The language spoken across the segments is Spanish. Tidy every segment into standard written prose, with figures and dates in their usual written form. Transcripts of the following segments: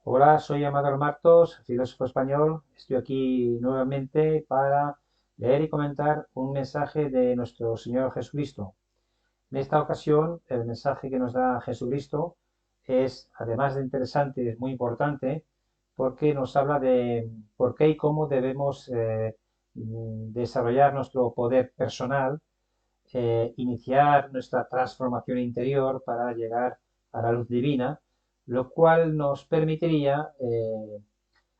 Hola, soy Amador Martos, filósofo español. Estoy aquí nuevamente para leer y comentar un mensaje de nuestro Señor Jesucristo. En esta ocasión, el mensaje que nos da Jesucristo es, además de interesante, es muy importante porque nos habla de por qué y cómo debemos desarrollar nuestro poder personal, iniciar nuestra transformación interior para llegar a la luz divina, lo cual nos permitiría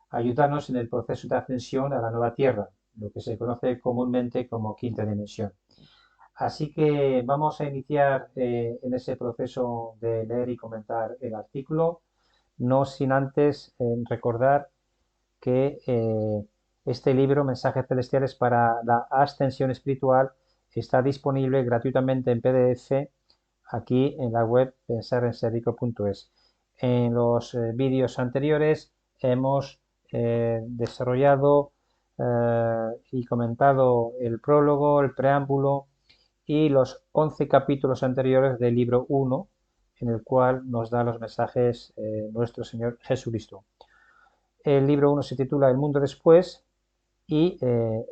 ayudarnos en el proceso de ascensión a la nueva Tierra, lo que se conoce comúnmente como quinta dimensión. Así que vamos a iniciar en ese proceso de leer y comentar el artículo, no sin antes recordar que este libro, Mensajes Celestiales para la Ascensión Espiritual, está disponible gratuitamente en PDF aquí en la web pensarenserio.es. En los vídeos anteriores hemos desarrollado y comentado el prólogo, el preámbulo y los 11 capítulos anteriores del libro 1, en el cual nos da los mensajes nuestro Señor Jesucristo. El libro 1 se titula El mundo después y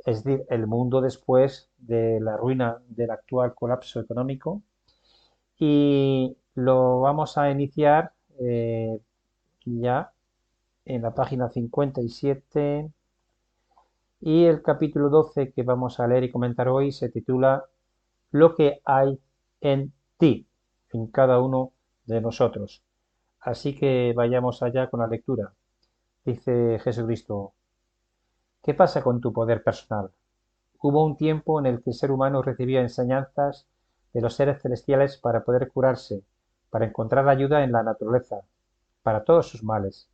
es decir, el mundo después de la ruina del actual colapso económico, y lo vamos a iniciar ya en la página 57, y el capítulo 12 que vamos a leer y comentar hoy se titula Lo que hay en ti, en cada uno de nosotros. Así que vayamos allá con la lectura. Dice Jesucristo: ¿qué pasa con tu poder personal? Hubo un tiempo en el que el ser humano recibía enseñanzas de los seres celestiales para poder curarse, para encontrar ayuda en la naturaleza, para todos sus males.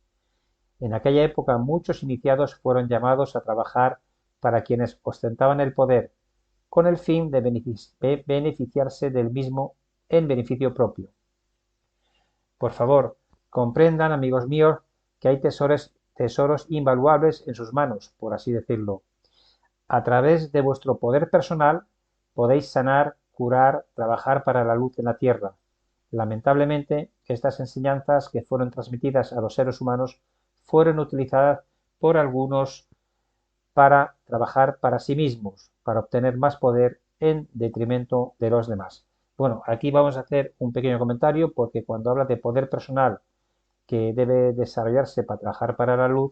En aquella época muchos iniciados fueron llamados a trabajar para quienes ostentaban el poder, con el fin de beneficiarse del mismo en beneficio propio. Por favor, comprendan, amigos míos, que hay tesoros invaluables en sus manos, por así decirlo. A través de vuestro poder personal podéis sanar, curar, trabajar para la luz en la tierra. Lamentablemente, estas enseñanzas que fueron transmitidas a los seres humanos fueron utilizadas por algunos para trabajar para sí mismos, para obtener más poder en detrimento de los demás. Bueno, aquí vamos a hacer un pequeño comentario porque cuando habla de poder personal que debe desarrollarse para trabajar para la luz,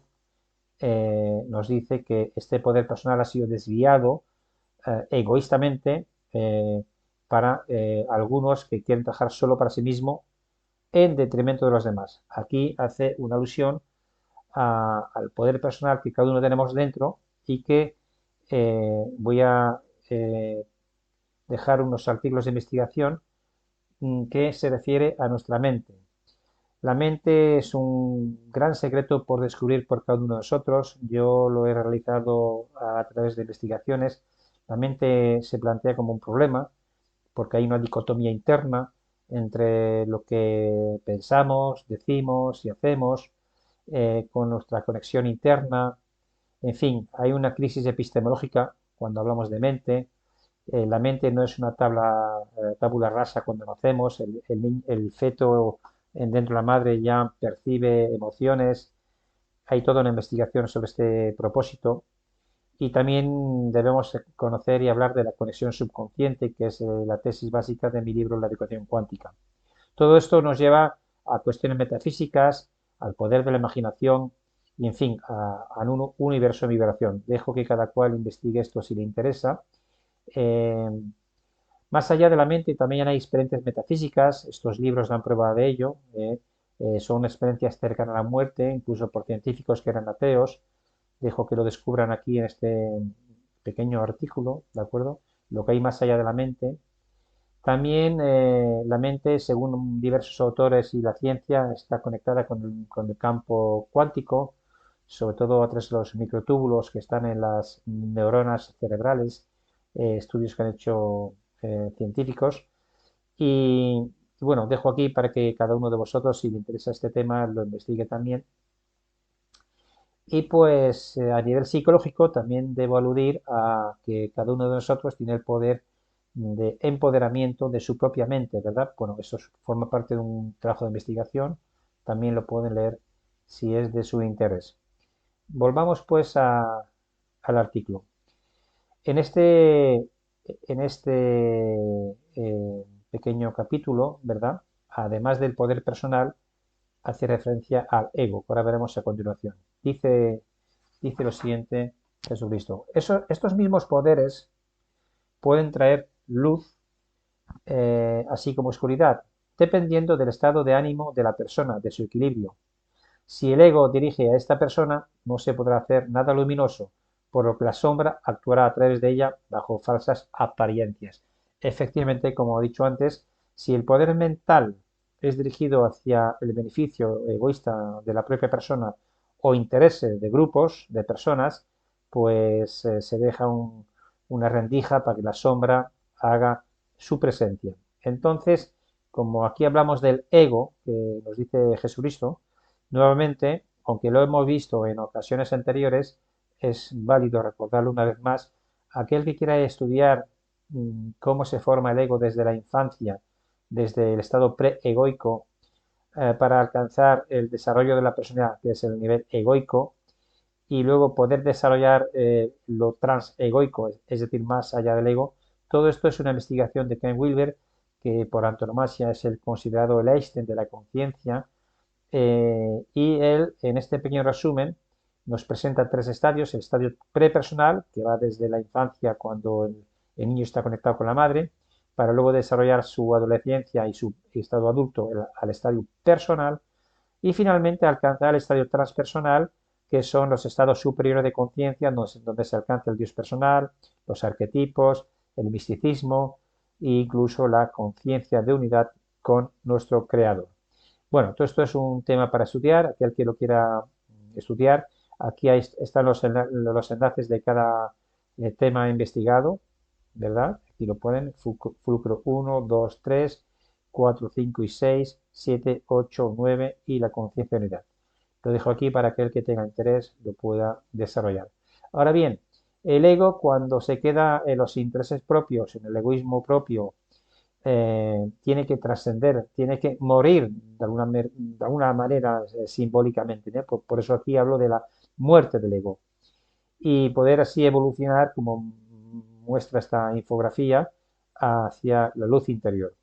nos dice que este poder personal ha sido desviado egoístamente para algunos que quieren trabajar solo para sí mismo en detrimento de los demás. Aquí hace una alusión al poder personal que cada uno tenemos dentro y que voy a eh, dejar unos artículos de investigación que se refiere a nuestra mente. La mente es un gran secreto por descubrir por cada uno de nosotros. Yo lo he realizado a través de investigaciones. La mente se plantea como un problema porque hay una dicotomía interna entre lo que pensamos, decimos y hacemos, con nuestra conexión interna. En fin, hay una crisis epistemológica cuando hablamos de mente. La mente no es una tabula rasa cuando nacemos. El feto dentro de la madre ya percibe emociones. Hay toda una investigación sobre este propósito. Y también debemos conocer y hablar de la conexión subconsciente, que es la tesis básica de mi libro La educación cuántica. Todo esto nos lleva a cuestiones metafísicas, al poder de la imaginación y, en fin, a un universo de vibración. Dejo que cada cual investigue esto si le interesa. Eh, Más allá de la mente también hay experiencias metafísicas. Estos libros dan prueba de ello. Son experiencias cercanas a la muerte, incluso por científicos que eran ateos. Dejo que lo descubran aquí en este pequeño artículo, ¿de acuerdo? Lo que hay más allá de la mente. También la mente, según diversos autores y la ciencia, está conectada con el campo cuántico, sobre todo a través de los microtúbulos que están en las neuronas cerebrales, estudios que han hecho científicos. Y bueno, dejo aquí para que cada uno de vosotros, si le interesa este tema, lo investigue también. Y pues a nivel psicológico también debo aludir a que cada uno de nosotros tiene el poder de empoderamiento de su propia mente, ¿verdad? Bueno, eso forma parte de un trabajo de investigación, también lo pueden leer si es de su interés. Volvamos pues al artículo. En este pequeño capítulo, ¿verdad? Además del poder personal, hace referencia al ego, que ahora veremos a continuación. Dice lo siguiente Jesucristo. Estos mismos poderes pueden traer luz, así como oscuridad, dependiendo del estado de ánimo de la persona, de su equilibrio. Si el ego dirige a esta persona, no se podrá hacer nada luminoso, por lo que la sombra actuará a través de ella bajo falsas apariencias. Efectivamente, como he dicho antes, si el poder mental es dirigido hacia el beneficio egoísta de la propia persona o intereses de grupos de personas, pues se deja una rendija para que la sombra haga su presencia. Entonces, como aquí hablamos del ego, que nos dice Jesucristo, nuevamente, aunque lo hemos visto en ocasiones anteriores, es válido recordarlo una vez más. Aquel que quiera estudiar cómo se forma el ego desde la infancia, desde el estado pre-egoico, para alcanzar el desarrollo de la personalidad, que es el nivel egoico, y luego poder desarrollar lo transegoico, es decir, más allá del ego. Todo esto es una investigación de Ken Wilber, que por antonomasia es el considerado el Einstein de la conciencia, y él, en este pequeño resumen, nos presenta tres estadios. El estadio prepersonal, que va desde la infancia, cuando el niño está conectado con la madre, para luego desarrollar su adolescencia y su estado adulto al estadio personal, y finalmente alcanzar el estadio transpersonal, que son los estados superiores de conciencia, donde se alcanza el Dios personal, los arquetipos, el misticismo e incluso la conciencia de unidad con nuestro Creador. Bueno, todo esto es un tema para estudiar, aquel que lo quiera estudiar. Aquí están los enlaces de cada tema investigado, ¿verdad? Aquí lo ponen, fulcro 1, 2, 3, 4, 5 y 6, 7, 8, 9 y la conciencia de unidad. Lo dejo aquí para aquel que tenga interés lo pueda desarrollar. Ahora bien, el ego, cuando se queda en los intereses propios, en el egoísmo propio, tiene que trascender, tiene que morir de alguna manera simbólicamente, ¿no? Por eso aquí hablo de la muerte del ego y poder así evolucionar, como muestra esta infografía, hacia la luz interior.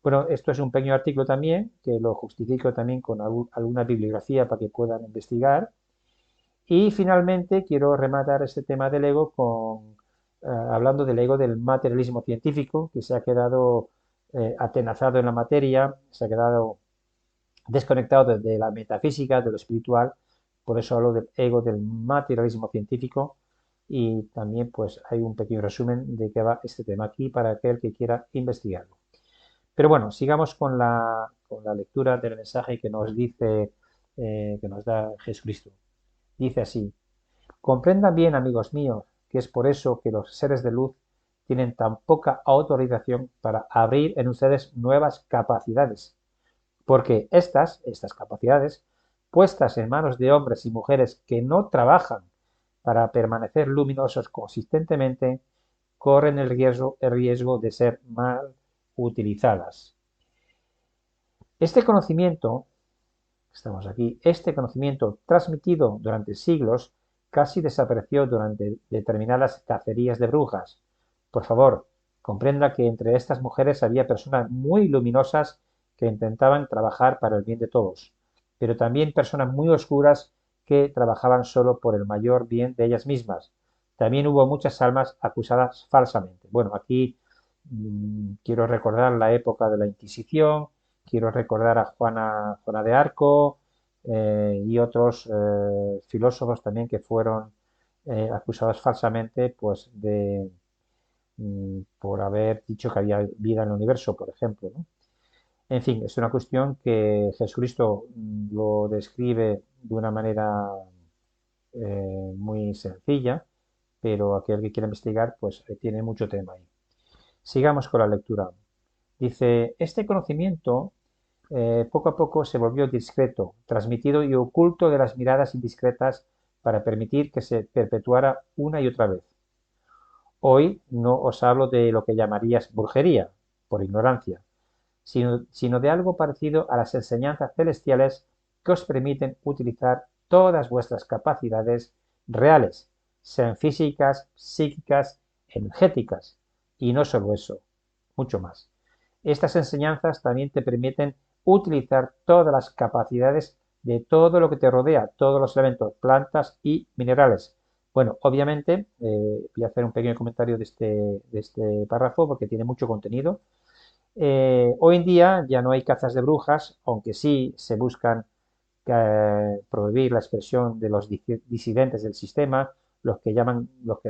Bueno, esto es un pequeño artículo también, que lo justifico también con alguna bibliografía para que puedan investigar. Y finalmente quiero rematar este tema del ego hablando del ego del materialismo científico, que se ha quedado atenazado en la materia, se ha quedado desconectado de la metafísica, de lo espiritual. Por eso hablo del ego del materialismo científico, y también pues hay un pequeño resumen de qué va este tema aquí para aquel que quiera investigarlo. Pero bueno, sigamos con la lectura del mensaje que nos dice, que nos da Jesucristo. Dice así: comprendan bien, amigos míos, que es por eso que los seres de luz tienen tan poca autorización para abrir en ustedes nuevas capacidades, porque estas capacidades, puestas en manos de hombres y mujeres que no trabajan para permanecer luminosos consistentemente, corren el riesgo de ser mal utilizadas. Este conocimiento, estamos aquí, este conocimiento transmitido durante siglos casi desapareció durante determinadas cacerías de brujas. Por favor, comprenda que entre estas mujeres había personas muy luminosas que intentaban trabajar para el bien de todos, pero también personas muy oscuras que trabajaban solo por el mayor bien de ellas mismas. También hubo muchas almas acusadas falsamente. Bueno, aquí quiero recordar la época de la Inquisición, quiero recordar a Juana de Arco, y otros filósofos también que fueron acusados falsamente, pues por haber dicho que había vida en el universo, por ejemplo, ¿no? En fin, es una cuestión que Jesucristo lo describe de una manera muy sencilla, pero aquel que quiera investigar, pues tiene mucho tema ahí. Sigamos con la lectura. Dice: este conocimiento poco a poco se volvió discreto, transmitido y oculto de las miradas indiscretas, para permitir que se perpetuara una y otra vez. Hoy no os hablo de lo que llamarías brujería, por ignorancia, sino de algo parecido a las enseñanzas celestiales que os permiten utilizar todas vuestras capacidades reales, sean físicas, psíquicas, energéticas, y no solo eso, mucho más. Estas enseñanzas también te permiten utilizar todas las capacidades de todo lo que te rodea, todos los elementos, plantas y minerales. Bueno, obviamente, voy a hacer un pequeño comentario de este párrafo porque tiene mucho contenido. Hoy en día ya no hay cazas de brujas, aunque sí se buscan prohibir la expresión de los disidentes del sistema, los que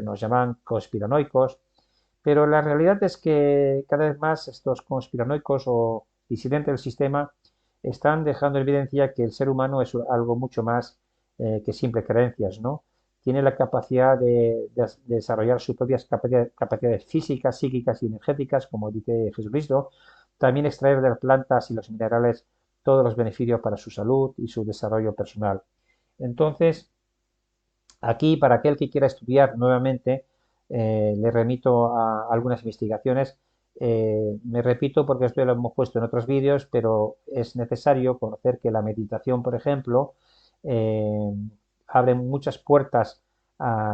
nos llaman conspiranoicos, pero la realidad es que cada vez más estos conspiranoicos o disidentes del sistema están dejando en evidencia que el ser humano es algo mucho más que simple creencias, ¿no? Tiene la capacidad de desarrollar sus propias capacidades físicas, psíquicas y energéticas, como dice Jesucristo. También extraer de las plantas y los minerales todos los beneficios para su salud y su desarrollo personal. Entonces, aquí, para aquel que quiera estudiar nuevamente, le remito a algunas investigaciones. Me repito porque esto lo hemos puesto en otros vídeos, pero es necesario conocer que la meditación, por ejemplo, eh, abre muchas puertas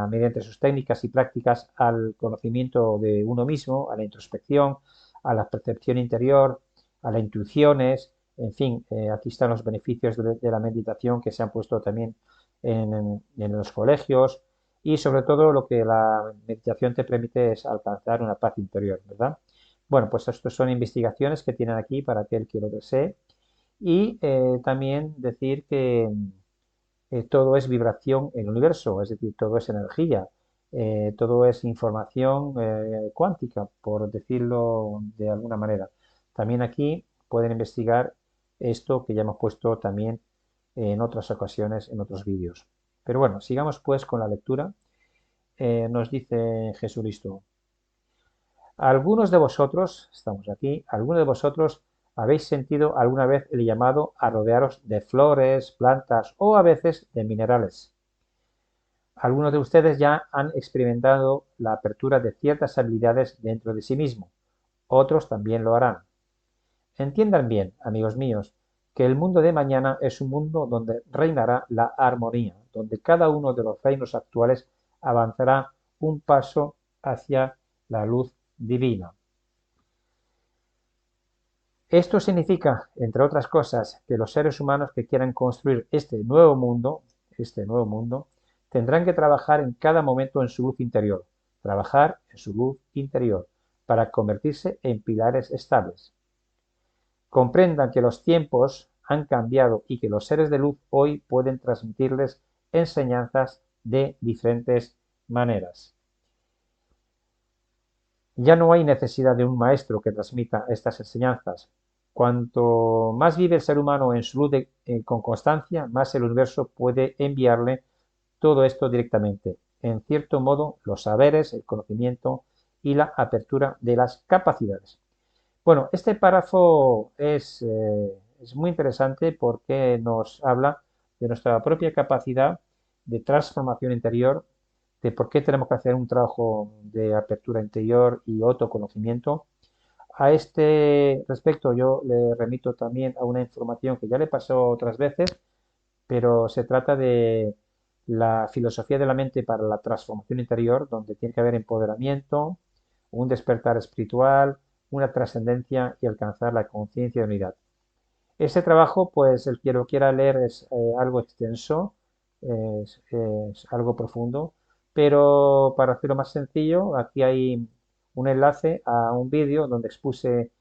mediante sus técnicas y prácticas al conocimiento de uno mismo, a la introspección, a la percepción interior, a las intuiciones. En fin, aquí están los beneficios de la meditación que se han puesto también en los colegios, y sobre todo lo que la meditación te permite es alcanzar una paz interior, ¿verdad? Bueno, pues estas son investigaciones que tienen aquí para aquel que lo desee, y también decir que todo es vibración en el universo, es decir, todo es energía, todo es información cuántica, por decirlo de alguna manera. También aquí pueden investigar esto que ya hemos puesto también en otras ocasiones, en otros vídeos. Pero bueno, sigamos pues con la lectura. Nos dice Jesucristo: algunos de vosotros, estamos aquí, algunos de vosotros habéis sentido alguna vez el llamado a rodearos de flores, plantas o a veces de minerales. Algunos de ustedes ya han experimentado la apertura de ciertas habilidades dentro de sí mismo. Otros también lo harán. Entiendan bien, amigos míos, que el mundo de mañana es un mundo donde reinará la armonía, donde cada uno de los reinos actuales avanzará un paso hacia la luz divina. Esto significa, entre otras cosas, que los seres humanos que quieran construir este nuevo mundo, tendrán que trabajar en cada momento en su luz interior, trabajar en su luz interior, para convertirse en pilares estables. Comprendan que los tiempos han cambiado y que los seres de luz hoy pueden transmitirles enseñanzas de diferentes maneras. Ya no hay necesidad de un maestro que transmita estas enseñanzas. Cuanto más vive el ser humano en su luz con constancia, más el universo puede enviarle todo esto directamente. En cierto modo, los saberes, el conocimiento y la apertura de las capacidades. Bueno, este párrafo es muy interesante porque nos habla de nuestra propia capacidad de transformación interior, de por qué tenemos que hacer un trabajo de apertura interior y autoconocimiento. A este respecto yo le remito también a una información que ya le pasó otras veces, pero se trata de la filosofía de la mente para la transformación interior, donde tiene que haber empoderamiento, un despertar espiritual, una trascendencia y alcanzar la conciencia de unidad. Este trabajo, pues el que lo quiera leer es algo extenso, es algo profundo, pero para hacerlo más sencillo, aquí hay un enlace a un vídeo donde expuse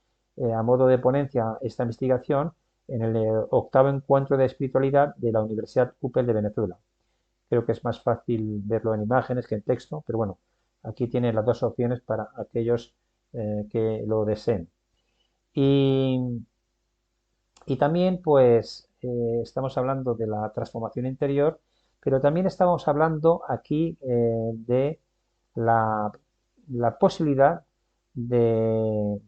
a modo de ponencia esta investigación en el octavo encuentro de espiritualidad de la Universidad UPEL de Venezuela. Creo que es más fácil verlo en imágenes que en texto, pero bueno, aquí tiene las dos opciones para aquellos que lo deseen. Y, y también, pues, estamos hablando de la transformación interior, pero también estamos hablando aquí de la, la posibilidad de,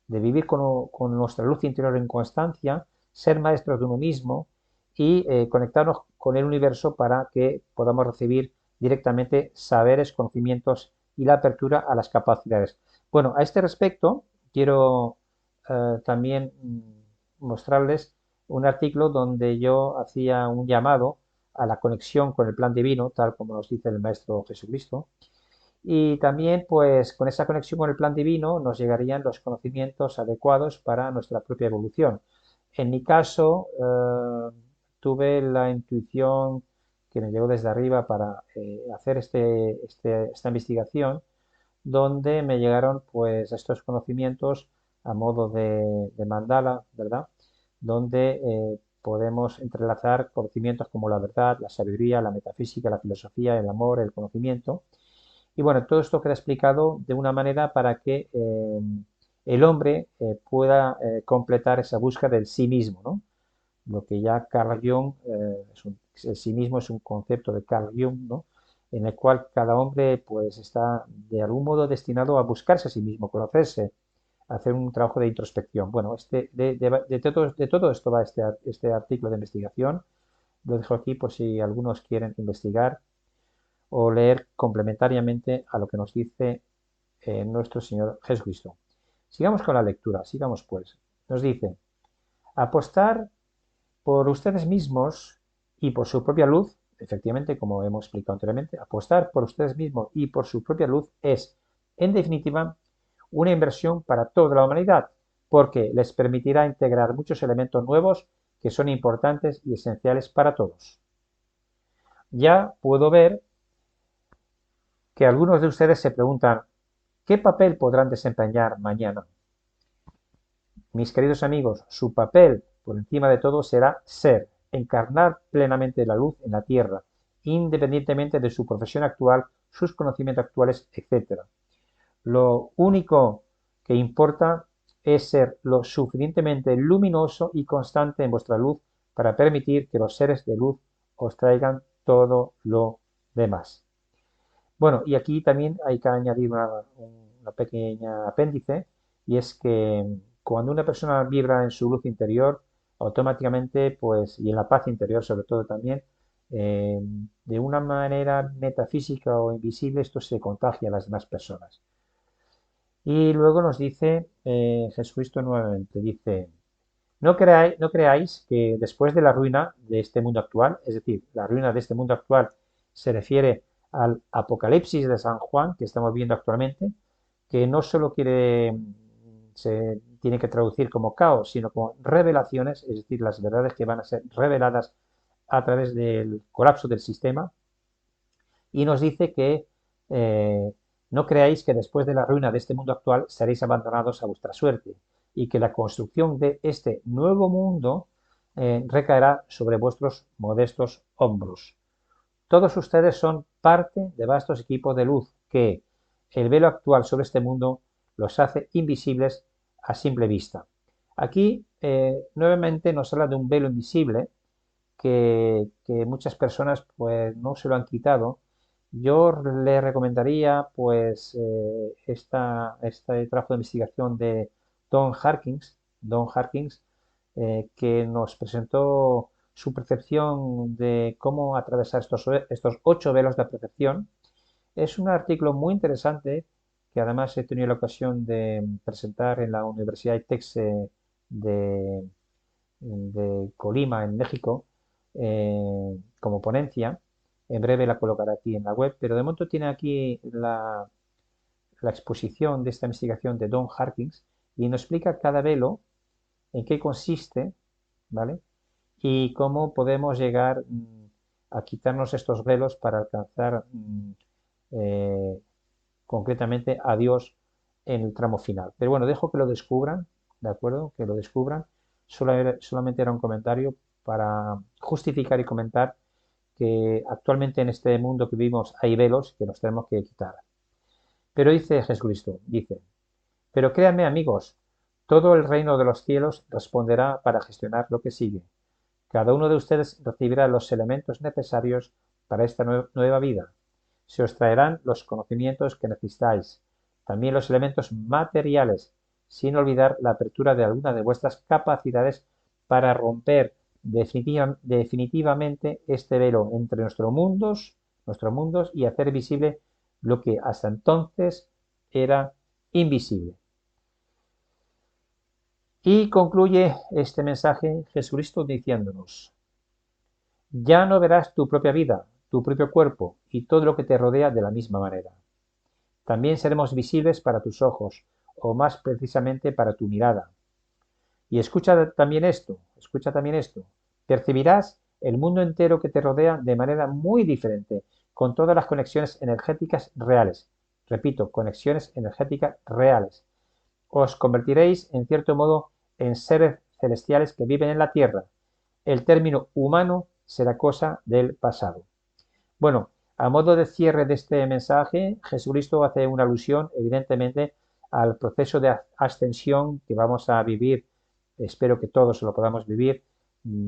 de vivir con nuestra luz interior en constancia, ser maestros de uno mismo y conectarnos con el universo para que podamos recibir directamente saberes, conocimientos y la apertura a las capacidades. Bueno, a este respecto quiero también mostrarles un artículo donde yo hacía un llamado a la conexión con el plan divino, tal como nos dice el Maestro Jesucristo. Y también, pues, con esa conexión con el plan divino nos llegarían los conocimientos adecuados para nuestra propia evolución. En mi caso, tuve la intuición que me llegó desde arriba para hacer esta investigación, donde me llegaron, pues, estos conocimientos a modo de mandala, ¿verdad? Donde podemos entrelazar conocimientos como la verdad, la sabiduría, la metafísica, la filosofía, el amor, el conocimiento. Y bueno, todo esto queda explicado de una manera para que el hombre pueda completar esa búsqueda del sí mismo, ¿no? Lo que ya Carl Jung, el sí mismo es un concepto de Carl Jung, ¿no? En el cual cada hombre pues está de algún modo destinado a buscarse a sí mismo, conocerse, hacer un trabajo de introspección. Bueno, de todo esto va este artículo de investigación. Lo dejo aquí por si algunos quieren investigar o leer complementariamente a lo que nos dice nuestro Señor Jesucristo. Sigamos con la lectura, sigamos pues. Nos dice, apostar por ustedes mismos y por su propia luz, efectivamente, como hemos explicado anteriormente, apostar por ustedes mismos y por su propia luz es, en definitiva, una inversión para toda la humanidad, porque les permitirá integrar muchos elementos nuevos que son importantes y esenciales para todos. Ya puedo ver que algunos de ustedes se preguntan, ¿qué papel podrán desempeñar mañana? Mis queridos amigos, su papel, por encima de todo, será ser, encarnar plenamente la luz en la tierra, independientemente de su profesión actual, sus conocimientos actuales, etc. Lo único que importa es ser lo suficientemente luminoso y constante en vuestra luz para permitir que los seres de luz os traigan todo lo demás. Bueno, y aquí también hay que añadir una pequeña apéndice, y es que cuando una persona vibra en su luz interior, automáticamente, pues, y en la paz interior sobre todo también, de una manera metafísica o invisible, esto se contagia a las demás personas. Y luego nos dice Jesucristo nuevamente, dice, no creáis que después de la ruina de este mundo actual, es decir, la ruina de este mundo actual se refiere al Apocalipsis de San Juan que estamos viendo actualmente, que no solo se tiene que traducir como caos, sino como revelaciones, es decir, las verdades que van a ser reveladas a través del colapso del sistema, y nos dice que no creáis que después de la ruina de este mundo actual seréis abandonados a vuestra suerte y que la construcción de este nuevo mundo recaerá sobre vuestros modestos hombros. Todos ustedes son parte de vastos equipos de luz que el velo actual sobre este mundo los hace invisibles a simple vista. Aquí nuevamente nos habla de un velo invisible que muchas personas pues no se lo han quitado. Yo le recomendaría pues este trabajo de investigación de Don Harkins, que nos presentó su percepción de cómo atravesar estos 8 velos de percepción. Es un artículo muy interesante que además he tenido la ocasión de presentar en la Universidad ITEX de, de Colima, en México, como ponencia. En breve la colocaré aquí en la web, pero de momento tiene aquí la exposición de esta investigación de Don Harkins y nos explica cada velo en qué consiste, ¿vale? Y cómo podemos llegar a quitarnos estos velos para alcanzar eh, concretamente a Dios en el tramo final. Pero bueno, dejo que lo descubran, ¿de acuerdo? Que lo descubran. Solamente era un comentario para justificar y comentar que actualmente en este mundo que vivimos hay velos que nos tenemos que quitar. Pero dice Jesucristo, dice, pero créanme amigos, todo el reino de los cielos responderá para gestionar lo que sigue. Cada uno de ustedes recibirá los elementos necesarios para esta nueva vida. Se os traerán los conocimientos que necesitáis, también los elementos materiales, sin olvidar la apertura de alguna de vuestras capacidades para romper definitivamente este velo entre nuestros mundos y hacer visible lo que hasta entonces era invisible. Y concluye este mensaje Jesucristo diciéndonos: ya no verás tu propia vida, tu propio cuerpo y todo lo que te rodea de la misma manera. También seremos visibles para tus ojos, o más precisamente para tu mirada. Y escucha también esto. Percibirás el mundo entero que te rodea de manera muy diferente, con todas las conexiones energéticas reales. Repito, conexiones energéticas reales. Os convertiréis, en cierto modo, en seres celestiales que viven en la tierra. El término humano será cosa del pasado. Bueno, a modo de cierre de este mensaje, Jesucristo hace una alusión, evidentemente, al proceso de ascensión que vamos a vivir. Espero que todos lo podamos vivir,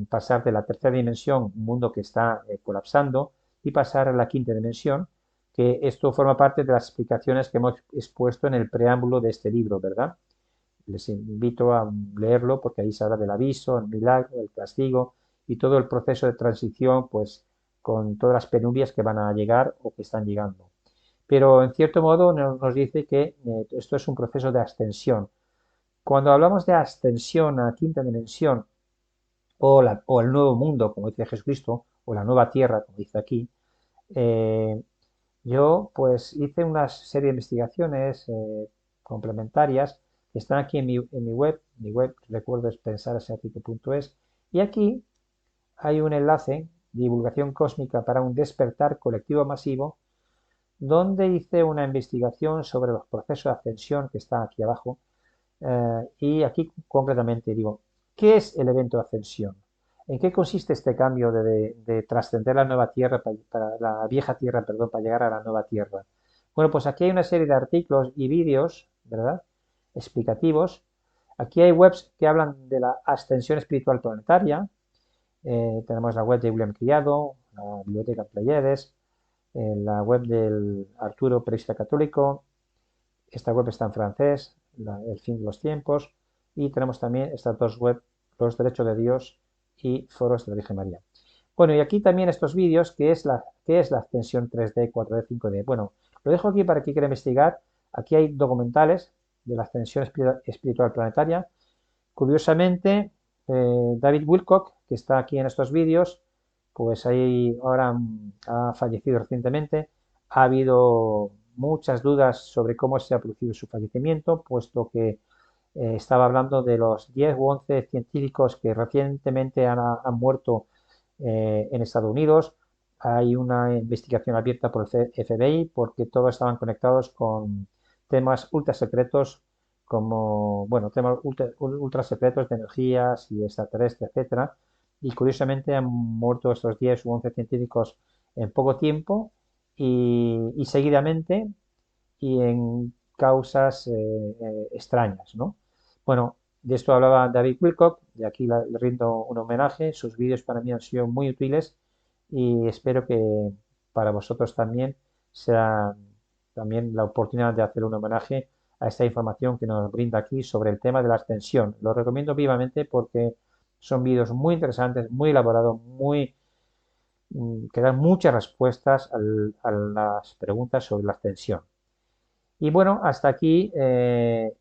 pasar de la tercera dimensión, un mundo que está colapsando, y pasar a la quinta dimensión, que esto forma parte de las explicaciones que hemos expuesto en el preámbulo de este libro, ¿verdad? Les invito a leerlo porque ahí se habla del aviso, el milagro, el castigo y todo el proceso de transición, pues con todas las penurias que van a llegar o que están llegando. Pero en cierto modo nos dice que esto es un proceso de ascensión. Cuando hablamos de ascensión a quinta dimensión o el nuevo mundo, como dice Jesucristo, o la nueva tierra, como dice aquí, eh, yo pues hice una serie de investigaciones complementarias que están aquí en mi web recuerdo es pensarasiático.es, y aquí hay un enlace, divulgación cósmica para un despertar colectivo masivo, donde hice una investigación sobre los procesos de ascensión que está aquí abajo, y aquí concretamente digo, ¿qué es el evento de ascensión? ¿En qué consiste este cambio de trascender la nueva tierra para la vieja tierra, perdón, para llegar a la nueva tierra? Bueno, pues aquí hay una serie de artículos y vídeos, ¿verdad? Explicativos. Aquí hay webs que hablan de la ascensión espiritual planetaria. Tenemos la web de William Criado, la biblioteca Pleiades, la web del Arturo Periodista Católico. Esta web está en francés, El fin de los tiempos, y tenemos también estas dos webs, Los Derechos de Dios y Foros de la Virgen María. Bueno, y aquí también estos vídeos, qué es la ascensión 3D, 4D, 5D? Bueno, lo dejo aquí para quien quiera investigar. Aquí hay documentales de la ascensión espiritual planetaria. Curiosamente, David Wilcock, que está aquí en estos vídeos, pues ahí ahora ha fallecido recientemente. Ha habido muchas dudas sobre cómo se ha producido su fallecimiento, puesto que estaba hablando de los 10 u 11 científicos que recientemente han muerto en Estados Unidos. Hay una investigación abierta por el FBI porque todos estaban conectados con temas ultra secretos como, bueno, temas ultra secretos de energías y extraterrestres, etcétera. Y curiosamente han muerto estos 10 u 11 científicos en poco tiempo y seguidamente y en causas extrañas, ¿no? Bueno, de esto hablaba David Wilcock, de aquí le rindo un homenaje. Sus vídeos para mí han sido muy útiles y espero que para vosotros también sea también la oportunidad de hacer un homenaje a esta información que nos brinda aquí sobre el tema de la ascensión. Lo recomiendo vivamente porque son vídeos muy interesantes, muy elaborados, que dan muchas respuestas a las preguntas sobre la ascensión. Y bueno, hasta aquí el,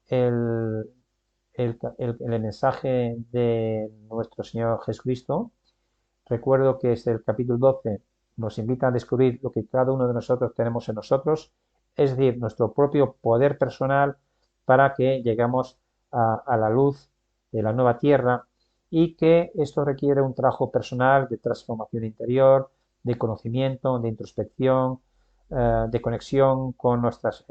el mensaje de nuestro Señor Jesucristo. Recuerdo que es el capítulo 12, nos invita a descubrir lo que cada uno de nosotros tenemos en nosotros, es decir, nuestro propio poder personal para que lleguemos a la luz de la nueva tierra, y que esto requiere un trabajo personal de transformación interior, de conocimiento, de introspección, de conexión con nuestras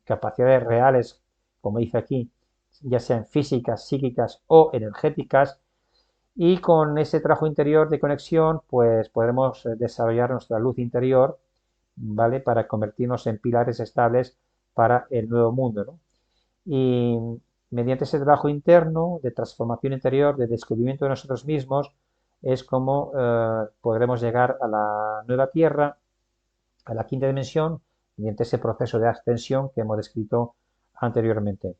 capacidades reales, como dice aquí, ya sean físicas, psíquicas o energéticas, y con ese trabajo interior de conexión, pues podremos desarrollar nuestra luz interior, ¿vale? Para convertirnos en pilares estables para el nuevo mundo, ¿no? Y mediante ese trabajo interno de transformación interior, de descubrimiento de nosotros mismos, es como podremos llegar a la nueva tierra, a la quinta dimensión, mediante ese proceso de ascensión que hemos descrito anteriormente.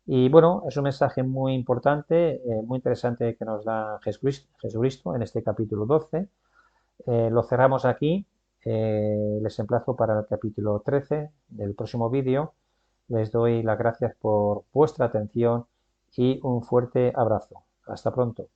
Y bueno, es un mensaje muy importante, muy interesante que nos da Jesucristo en este capítulo 12. Lo cerramos aquí. Les emplazo para el capítulo 13 del próximo vídeo. Les doy las gracias por vuestra atención y un fuerte abrazo. Hasta pronto.